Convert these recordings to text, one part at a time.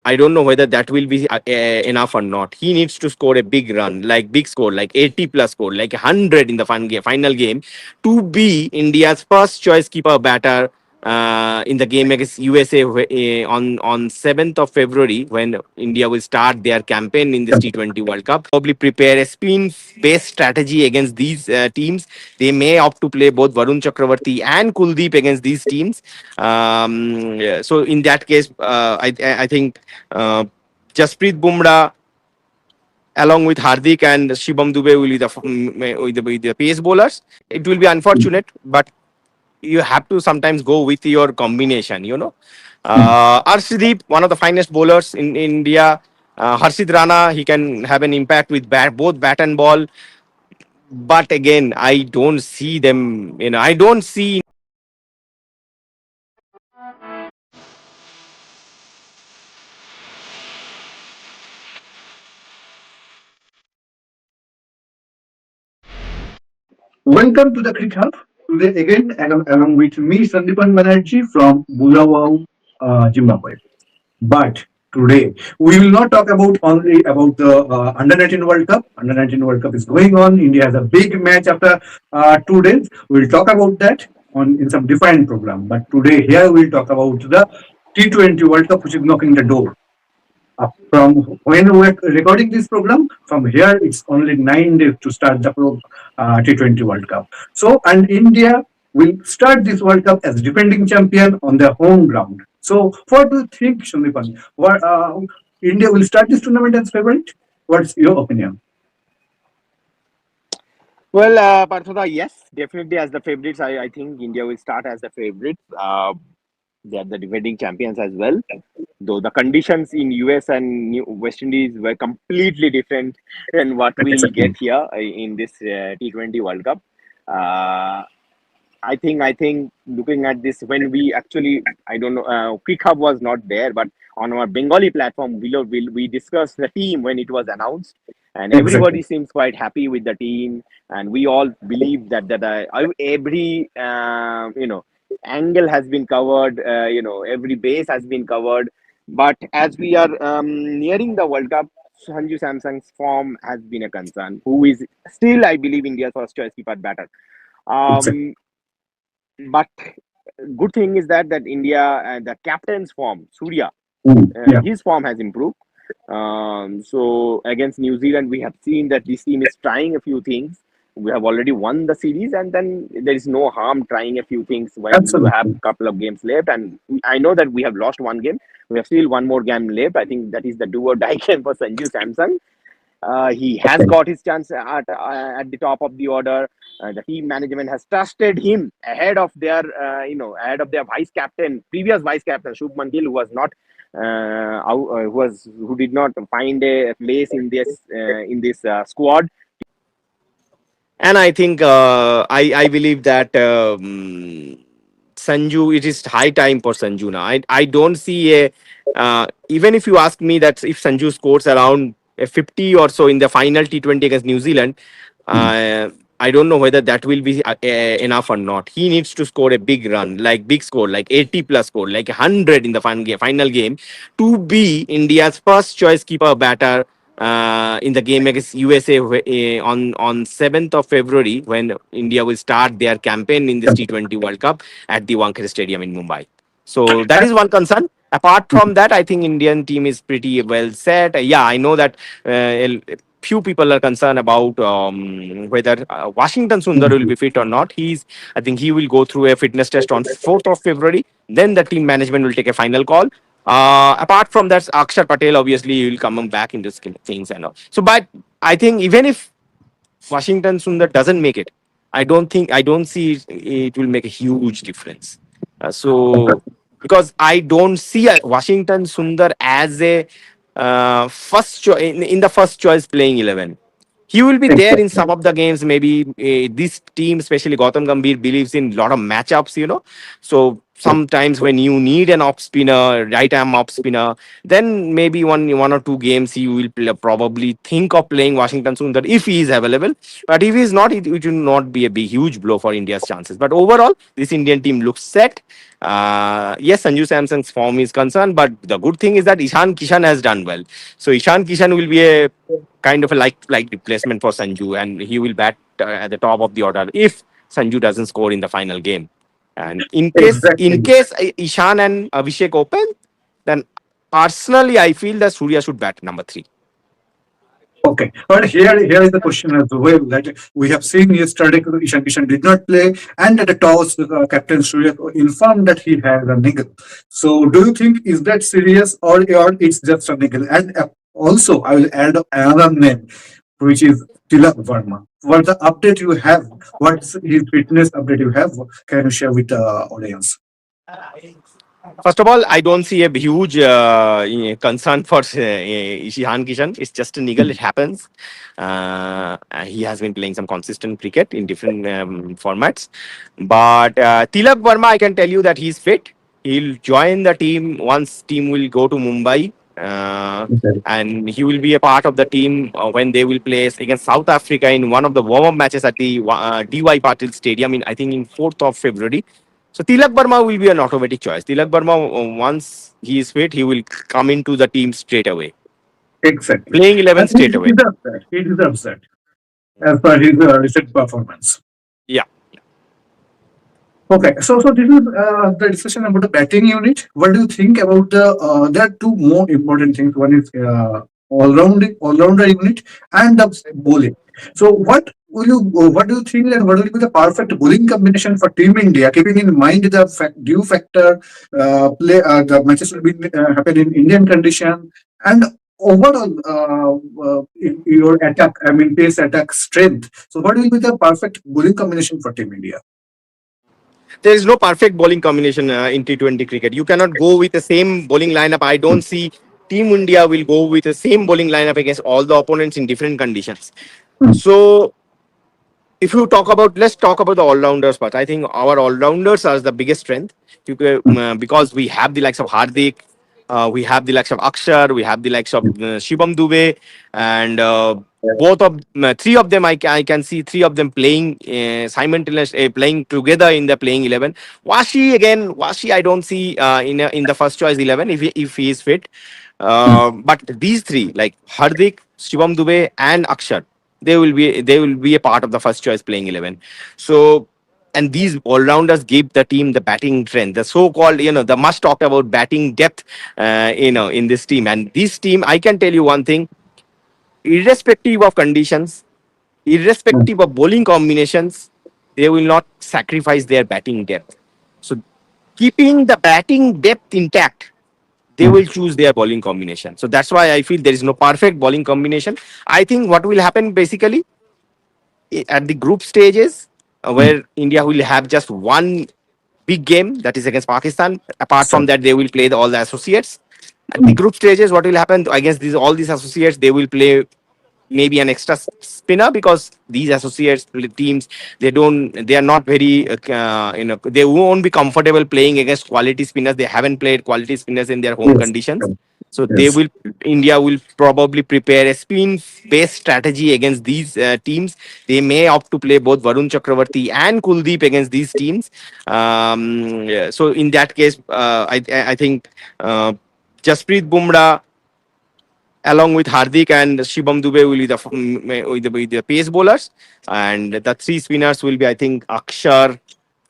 I don't know whether that will be enough or not. He needs to score a big run, like big score, like 80 plus score, like 100 in the final game, to be India's first choice keeper batter in the game against USA on 7th of February, when India will start their campaign in this T20 World Cup. Probably prepare a spin-based strategy against these teams. They may opt to play both Varun Chakravarti and Kuldeep against these teams. Yeah, so in that case, I think uh, Jasprit Bumrah along with Hardik and Shibam Dube will be with the pace bowlers. It will be unfortunate, but you have to sometimes go with your combination. Arshdeep, one of the finest bowlers in India. Harshit Rana, he can have an impact with both bat and ball. But again, I don't see them. I don't see. Welcome to the Cricket Hub. Today again, along with me, Sandipan Banerjee from Bulawau, Zimbabwe. But today we will not talk about only about the Under 19 World Cup. Under 19 World Cup is going on. India has a big match after 2 days. We'll talk about that on in some different program. But today here we'll talk about the T20 World Cup, which is knocking the door. From when we're recording this program, from here it's only 9 days to start the T20 World Cup. So, and India will start this World Cup as defending champion on their home ground. So, what do you think, Shandipan? India will start this tournament as favorite? What's your opinion? Well, Parthoda, yes, definitely as the favorites. I think India will start as the favorites. They are the defending champions as well. Though the conditions in US and West Indies were completely different than what we'll Exactly. get here in this T20 World Cup. Uh, I think looking at this, when we actually, I don't know, Quick Hub was not there, but on our Bengali platform, we discussed the team when it was announced, and Exactly. everybody seems quite happy with the team, and we all believe that every angle has been covered, every base has been covered. But as we are nearing the World Cup, Sanju Samsung's form has been a concern. Who is still, I believe, India's first choice keeper batter. Exactly. Um, but good thing is that India and the captain's form, Surya, Yeah. his form has improved. So against New Zealand, we have seen that this team is trying a few things. We have already won the series, and then there is no harm trying a few things when you have Absolutely. a couple of games left. And I know that we have lost one game. We have still one more game left. I think that is the do or die game for Sanju Samsung. He has got his chance at the top of the order. The team management has trusted him ahead of their vice captain, previous vice captain Shubman Gill, who was not who did not find a place in this squad. And I think I believe that Sanju, it is high time for Sanju now. I don't see a even if you ask me that if Sanju scores around a 50 or so in the final T20 against New Zealand, Mm. I don't know whether that will be enough or not. He needs to score a big run, like big score, like 80 plus score, like 100 in the final game, to be India's first choice keeper batter in the game against USA on 7th of February, when India will start their campaign in this T20 World Cup at the Wankhede Stadium in Mumbai. So that is one concern. Apart from that, I think Indian team is pretty well set. Yeah, I know that few people are concerned about whether Washington Sundar will be fit or not. I think he will go through a fitness test on 4th of February. Then the team management will take a final call. Apart from that, Akshar Patel obviously will come back into things and all. So, but I think even if Washington Sundar doesn't make it, I don't see it will make a huge difference. So because I don't see Washington Sundar as a first in the first choice playing 11. He will be there in Exactly. some of the games. Maybe this team, especially Gautam Gambhir, believes in a lot of matchups. So sometimes when you need an off spinner, right arm off spinner, then maybe one or two games he will probably think of playing Washington Sundar if he is available. But if he is not, it will not be a big huge blow for India's chances. But overall, this Indian team looks set. Yes, Sanju Samson's form is concerned, but the good thing is that Ishan Kishan has done well. So Ishan Kishan will be a kind of a like replacement for Sanju, and he will bat at the top of the order if Sanju doesn't score in the final game. And in Exactly. case Ishan and Abhishek open, then personally I feel that Surya should bat number three. Okay, but here is the question as well that we have seen yesterday Ishan Kishan did not play, and at the toss, Captain Surya informed that he had a niggle. So, do you think is that serious or it's just a niggle? And also, I will add another name, which is Tilak Verma. What the update you have? What's his fitness update you have? Can you share with the audience? First of all, I don't see a huge concern for Ishan Kishan. It's just a niggle. It happens. He has been playing some consistent cricket in different formats. But Tilak Verma, I can tell you that he's fit. He'll join the team once team will go to Mumbai. Okay. And he will be a part of the team when they will play against South Africa in one of the warm-up matches at the DY Patil Stadium in I think in 4th of February. So Tilak Burma will be an automatic choice. Tilak Burma, once he is fit, he will come into the team straight away, Exactly. playing 11 And he straight away. deserves that. He deserves that as per his recent performance. Yeah. Okay, so this is the discussion about the batting unit. What do you think about the? There are two more important things. One is all rounder unit and the bowling. So what do you think and what will be the perfect bowling combination for Team India, keeping in mind the due factor the matches will be happen in Indian condition and overall your attack. I mean pace attack strength. So what will be the perfect bowling combination for Team India? There is no perfect bowling combination in T20 cricket. You cannot go with the same bowling lineup. I don't see Team India will go with the same bowling lineup against all the opponents in different conditions. So if you talk about, let's talk about the all-rounders part. I think our all-rounders are the biggest strength because we have the likes of Hardik, we have the likes of Akshar, we have the likes of Shubham Dubey, and three of them I can see three of them playing simultaneously, playing together in the playing 11. Washi I don't see in the first choice 11 if he is fit. But these three, like Hardik, Shivam Dubey, and Akshar, they will be a part of the first choice playing 11. So, and these all rounders give the team the batting strength, the so-called the must talked about batting depth, in this team. And this team, I can tell you one thing: irrespective of conditions, irrespective of bowling combinations, they will not sacrifice their batting depth. So, keeping the batting depth intact, they will choose their bowling combination. So that's why I feel there is no perfect bowling combination. I think what will happen basically at the group stages, where India will have just one big game that is against Pakistan. Apart from that, they will play all the associates. At the group stages, what will happen against all these associates? They will play maybe an extra spinner because these associates teams they are not very they won't be comfortable playing against quality spinners. They haven't played quality spinners in their home Yes. conditions. So Yes. India will probably prepare a spin based strategy against these teams. They may opt to play both Varun Chakravarti and Kuldeep against these teams. Yeah, so in that case, I think Jasprit Bumrah along with Hardik and Shibam Dubey will be the pace bowlers, and the three spinners will be I think Akshar,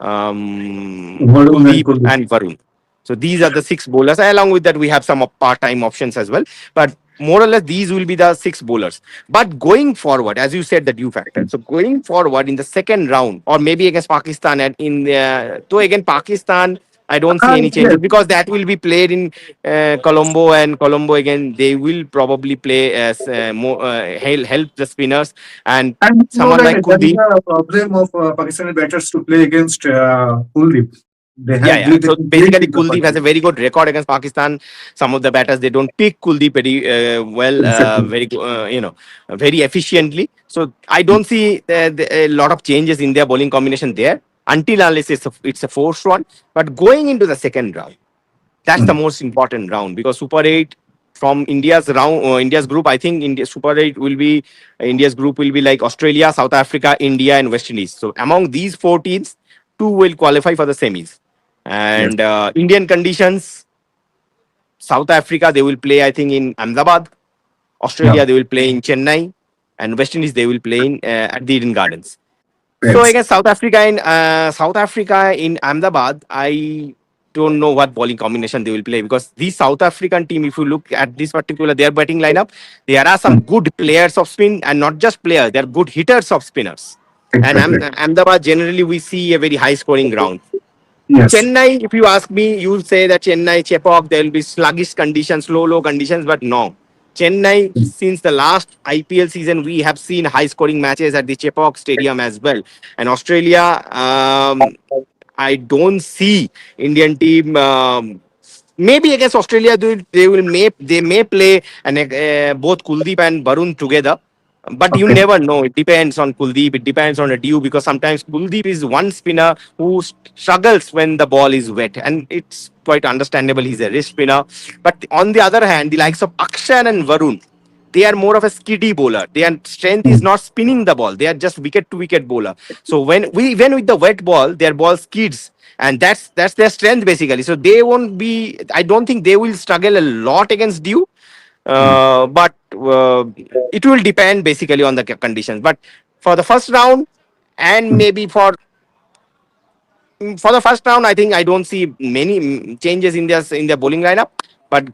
Varun and Kuldeep, Kuldeep. and Varun. So these are the six bowlers. Along with that, we have some part-time options as well. But more or less, these will be the six bowlers. But going forward, as you said, the due factor. So going forward in the second round, or maybe against Pakistan, and though again Pakistan, I don't see any changes Yes. because that will be played in Colombo, and Colombo again they will probably play as more help the spinners, and And you know someone that like there is Kuldeep. a problem of Pakistani batters to play against Kuldeep. They Yeah, have yeah. they So can great basically, in the Kuldeep first has a game. very good record against Pakistan. Some of the batters they don't pick Kuldeep very well, Exactly. very efficiently. So I don't see a lot of changes in their bowling combination there. until unless it's a forced one. But going into the second round, that's the Mm. most important round because Super 8 from India's group, I think India Super 8 will be India's group will be like Australia, South Africa, India, and West Indies. So among these four teams, two will qualify for the semis. Yes. And Indian conditions, South Africa they will play I think in Ahmedabad, Yeah. Australia they will play in Chennai, and West Indies they will play in at the Eden Gardens. So Yes. against South Africa in Ahmedabad, I don't know what bowling combination they will play because the South African team, if you look at this particular their batting lineup, there are some Mm. good players of spin and not just players, they are good hitters of spinners. And Exactly. Ahmedabad generally we see a very high scoring ground. Yes. Chennai, if you ask me, you'll say that Chennai, Chepauk, there will be sluggish conditions, low conditions, but no. Chennai, Mm. since the last IPL season, we have seen high scoring matches at the Chepauk Stadium as well. And Australia, I don't see Indian team. Maybe against Australia, they may play and both Kuldeep and Barun together. But you Okay. never know. It depends on Kuldeep. It depends on a due because sometimes Kuldeep is one spinner who struggles when the ball is wet, and it's quite understandable. He's a wrist spinner. But on the other hand, the likes of Akshan and Varun, they are more of a skiddy bowler. Their strength is Mm. not spinning the ball. They are just wicket to wicket bowler. So when with the wet ball, their ball skids, and that's their strength basically. So they won't be. I don't think they will struggle a lot against Dew, Mm. but it will depend basically on the conditions. But for the first round, and Mm. maybe for the first round, I think I don't see many changes in their bowling lineup. But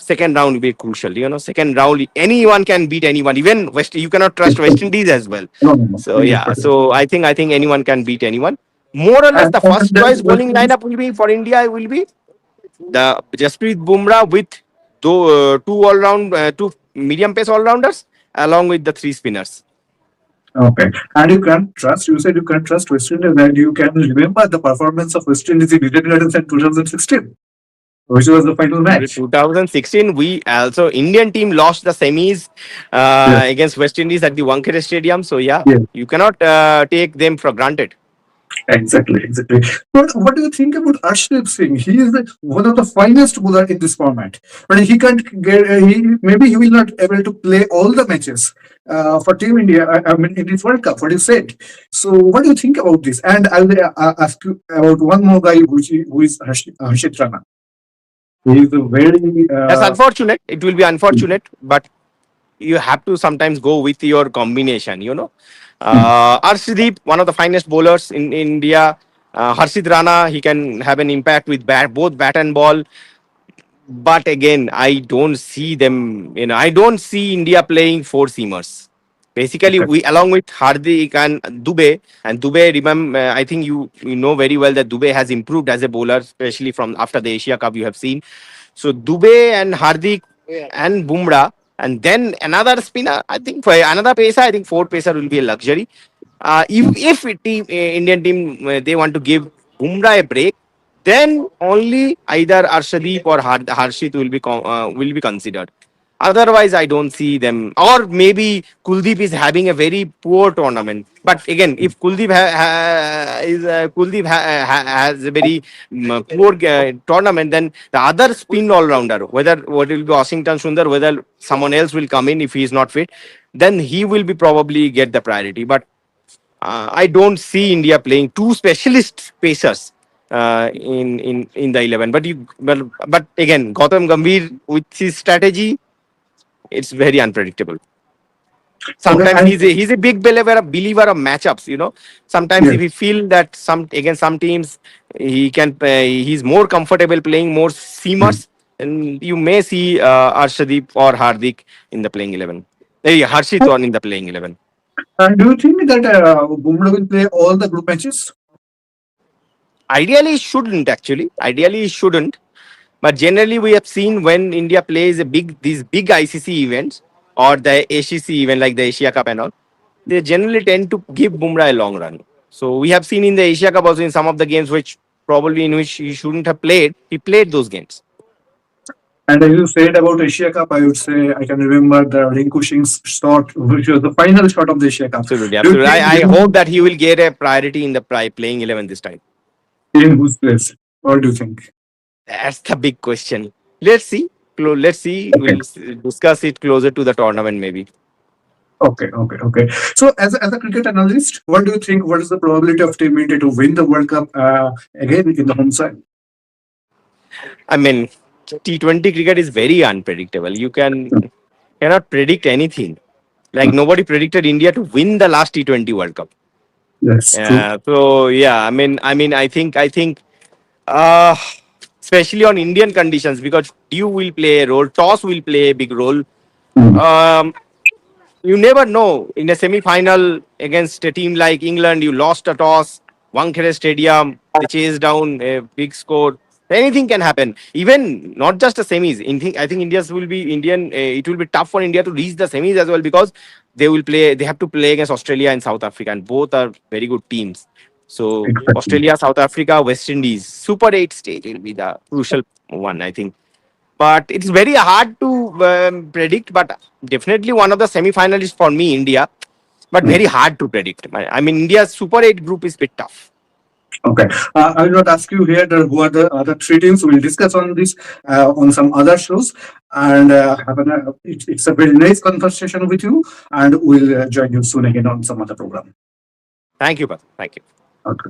second round will be crucial. You know, second round anyone can beat anyone. Even West, you cannot trust West Exactly. Indies as well. No, no, no. So yeah, so I think anyone can beat anyone. More or less, the And first then choice West bowling Indies. lineup will be for India will be the Jasprit Bumrah with two medium pace all rounders along with the three spinners. Okay. And you can trust, you said you can trust West Indies, and you can remember the performance of West Indies in Eden Gardens in 2016, which was the final In match. 2016, we also Indian team lost the semis Yes. against West Indies at the Wankhede Stadium. So yeah, Yes. you cannot take them for granted. Exactly, exactly. But what do you think about Arshdeep Singh? He is one of the finest bowler in this format. But he can't get. Maybe he will not able to play all the matches for Team India. I mean, in this World Cup. What you said. So, what do you think about this? And I'll ask you about one more guy, who is Harshit Rana. He is a very. That's unfortunate. It will be unfortunate, but you have to sometimes go with your combination. You know, Mm. Arshdeep, one of the finest bowlers in India. Harshit Rana, he can have an impact with both bat and ball. But again, I don't see them. You know, I don't see India playing four seamers. Basically, Okay. we along with Hardik and Dubey, and Dubey. Remember, I think you know very well that Dubey has improved as a bowler, especially from after the Asia Cup. You have seen. So Dubey and Hardik and Bumrah, and then another spinner. I think for another pacer, I think four pacer will be a luxury. Mm. If Indian team they want to give Bumrah a break, then only either Arshdeep or Harshit will be considered. Otherwise, I don't see them. Or maybe Kuldeep is having a very poor tournament. But again, if Kuldeep has a very poor tournament, then the other spin all rounder, whether what will be Washington Sundar, whether someone else will come in if he is not fit, then he will be probably get the priority. But I don't see India playing two specialist pacers in the 11. But again, Gautam Gambhir with his strategy, it's very unpredictable. Okay. Sometimes And he's a big believer of matchups. You know, sometimes yes. if he feel that some teams he's more comfortable playing more Mm. seamers, and you may see Arshdeep or Hardik in the playing 11. Harshit on in the playing 11. And do you think that Bumrah will play all the group matches? Ideally, he shouldn't actually. Ideally, he shouldn't. But generally, we have seen when India plays these big ICC events or the ACC event like the Asia Cup and all, they generally tend to give Bumrah a long run. So we have seen in the Asia Cup also in some of the games which probably in which he shouldn't have played, he played those games. And as you said about Asia Cup, I would say I can remember the Rinku Singh's shot, which was the final shot of the Asia Cup. Absolutely, Do you absolutely. think I this hope that he will get a priority in the playing 11 this time. is in whose place? What do you think? That's the big question. Let's see. Let's see. Okay. We'll discuss it closer to the tournament, maybe. Okay. So, as a cricket analyst, what do you think? What is the probability of Team India to win the World Cup again in the home side? I mean, T20 cricket is very unpredictable. You cannot predict anything. Like nobody predicted India to win the last T20 World Cup. That's true. So yeah, I think, uh, especially on Indian conditions, because dew will play a role, toss will play a big role. Mm. Um, you never know. In a semi-final against a team like England, you lost a toss, Wankhede Stadium, they chased down a big score. Anything can happen. Even not just the semis. I think India's will be Indian. It will be tough for India to reach the semis as well because they will play. They have to play against Australia and South Africa, and both are very good teams. So Exactly. Australia, South Africa, West Indies, Super 8 stage will be the crucial one, I think. But it's very hard to predict. But definitely one of the semi-finalists for me, India. But Mm. very hard to predict. I mean, India's Super 8 group is bit tough. Okay. I will not ask you here who are the other three teams. We'll discuss on this on some other shows. And it's a very nice conversation with you. And we'll join you soon again on some other program. Thank you, Pat. Thank you. Okay.